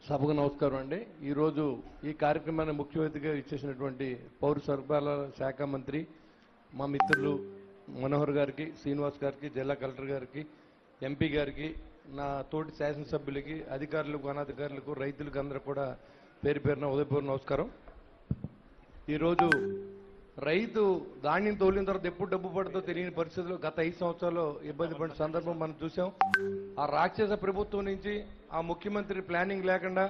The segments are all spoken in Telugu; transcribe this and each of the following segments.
సభకు నమస్కారం అండి. ఈరోజు ఈ కార్యక్రమాన్ని ముఖ్య అతిథిగా ఇచ్చేసినటువంటి పౌర సరఫరాల శాఖ మంత్రి మా మిత్రులు మనోహర్ గారికి, శ్రీనివాస్ గారికి, జిల్లా కలెక్టర్ గారికి, ఎంపీ గారికి, నా తోటి శాసనసభ్యులకి, అధికారులకు, అనధికారులకు, రైతులకు అందరూ కూడా పేరు పేరున ఉదయపూర్వ నమస్కారం. ఈరోజు రైతు ధాన్యం తోలిన తర్వాత ఎప్పుడు డబ్బు పడుతుందో తెలియని పరిస్థితుల్లో గత 5 సంవత్సరాల్లో ఇబ్బంది పడిన సందర్భం మనం చూసాం. ఆ రాక్షస ప్రభుత్వం నుంచి ఆ ముఖ్యమంత్రి ప్లానింగ్ లేకుండా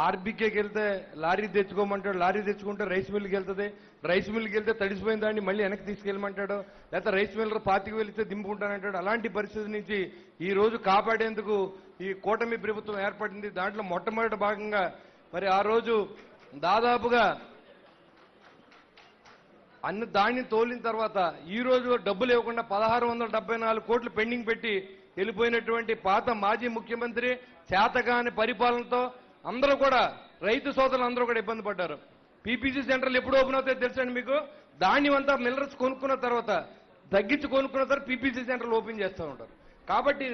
ఆర్బీకేకి వెళ్తే లారీ తెచ్చుకోమంటాడు, లారీ తెచ్చుకుంటే రైస్ మిల్కి వెళ్తుంది, రైస్ మిల్కి వెళ్తే తడిసిపోయిన దాన్ని మళ్ళీ వెనక్కి తీసుకెళ్ళమంటాడు, లేకపోతే రైస్ మిల్లర్ 25 వెళ్తే దింపుకుంటానంటాడు. అలాంటి పరిస్థితి నుంచి ఈ రోజు కాపాడేందుకు ఈ కూటమి ప్రభుత్వం ఏర్పడింది. దాంట్లో మొట్టమొదటి భాగంగా మరి ఆ రోజు దాదాపుగా అన్ని ధాన్యం తోలిన తర్వాత ఈ రోజు డబ్బులు ఇవ్వకుండా 1674 కోట్లు పెండింగ్ పెట్టి వెళ్ళిపోయినటువంటి పాత మాజీ ముఖ్యమంత్రి చేతగాని పరిపాలనతో అందరూ కూడా రైతు సోదరులు అందరూ కూడా ఇబ్బంది పడ్డారు. పీపీసీ సెంటర్లు ఎప్పుడు ఓపెన్ అవుతాయో తెలుసండి మీకు? ధాన్యం అంతా మిల్లర్స్ కొనుక్కున్న తర్వాత తగ్గించి కొనుక్కున్న తర్వాత పీపీసీ సెంటర్లు ఓపెన్ చేస్తూ ఉంటారు. కాబట్టి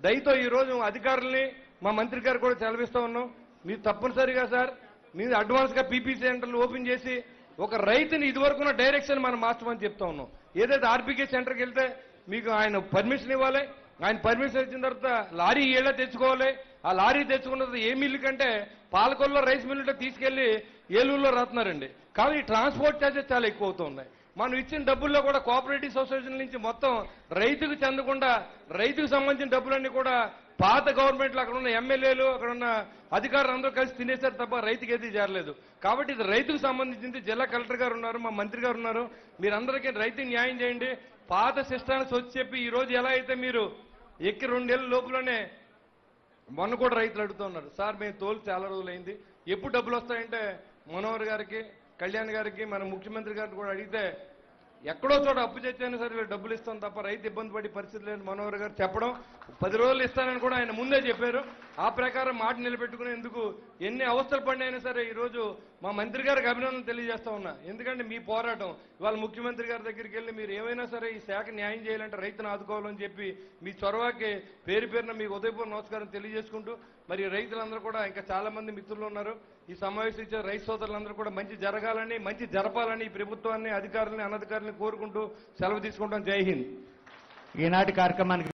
దయతో ఈ రోజు అధికారుల్ని మా మంత్రి గారు కూడా సెలవిస్తూ ఉన్నాం. మీరు తప్పనిసరిగా సార్ మీరు అడ్వాన్స్ గా పీపీసీ సెంటర్లు ఓపెన్ చేసి ఒక రైతుని ఇదివరకున్న డైరెక్షన్ మనం మార్చమని చెప్తా ఉన్నాం. ఏదైతే ఆర్బీకే సెంటర్కి వెళ్తే మీకు ఆయన పర్మిషన్ ఇవ్వాలి, ఆయన పర్మిషన్ ఇచ్చిన తర్వాత లారీ ఏళ్ళ తెచ్చుకోవాలి. ఆ లారీ తెచ్చుకున్న తర్వాత ఏ మిల్లు కంటే పాలకొల్లో రైస్ మిల్లులో తీసుకెళ్లి ఏలూరులో రాస్తున్నారండి. కానీ ట్రాన్స్పోర్ట్ ఛార్జెస్ చాలా ఎక్కువ అవుతూ ఉన్నాయి. మనం ఇచ్చిన డబ్బుల్లో కూడా కోఆపరేటివ్ సొసైటీ నుంచి మొత్తం రైతుకు చెందకుండా రైతుకు సంబంధించిన డబ్బులన్నీ కూడా పాత గవర్నమెంట్లో అక్కడ ఉన్న ఎమ్మెల్యేలు, అక్కడ ఉన్న అధికారులు అందరూ కలిసి తినేశారు తప్ప రైతుకి ఏది చేరలేదు. కాబట్టి ఇది రైతుకు సంబంధించింది. జిల్లా కలెక్టర్ గారు ఉన్నారు, మా మంత్రి గారు ఉన్నారు, మీరందరికీ రైతుకి న్యాయం చేయండి. పాత సిస్టాన్ని వచ్చి చెప్పి ఈ రోజు ఎలా అయితే మీరు ఎక్కి 2 నెలల లోపలనే మొన్న కూడా రైతులు అడుగుతున్నారు, సార్ మేము తోలు చాలా రోజులైంది, ఎప్పుడు డబ్బులు వస్తాయంటే మనోహర్ గారికి, కళ్యాణ్ గారికి, మన ముఖ్యమంత్రి గారిని కూడా అడిగితే ఎక్కడో చోట అప్పు చేస్తేనే సరే డబ్బులు ఇస్తాం తప్ప రైతు ఇబ్బంది పడే పరిస్థితి లేదు మనోహర్ గారు చెప్పడం. 10 రోజులు ఇస్తానని కూడా ఆయన ముందే చెప్పారు. ఆ ప్రకారం మాట నిలబెట్టుకునేందుకు ఎన్ని అవస్థలు పడినైనా సరే ఈ రోజు మా మంత్రి గారికి అభినందనలు తెలియజేస్తా ఉన్నా. ఎందుకంటే మీ పోరాటం ఇవాళ ముఖ్యమంత్రి గారి దగ్గరికి వెళ్ళి మీరు ఏమైనా సరే ఈ శాఖ న్యాయం చేయాలంటే రైతును ఆదుకోవాలని చెప్పి మీ చొరవకి పేరు పేరున మీకు ఉదయపూర్వ నమస్కారం తెలియజేసుకుంటూ, మరి రైతులందరూ కూడా ఇంకా చాలా మంది మిత్రులు ఉన్నారు. ఈ సమావేశం ఇచ్చే రైతు సోదరులందరూ కూడా మంచి జరగాలని, మంచి జరపాలని ఈ ప్రభుత్వాన్ని, అధికారులని, అనధికారులని కోరుకుంటూ సెలవు తీసుకుంటాం. జై హింద్. ఈనాటి కార్యక్రమానికి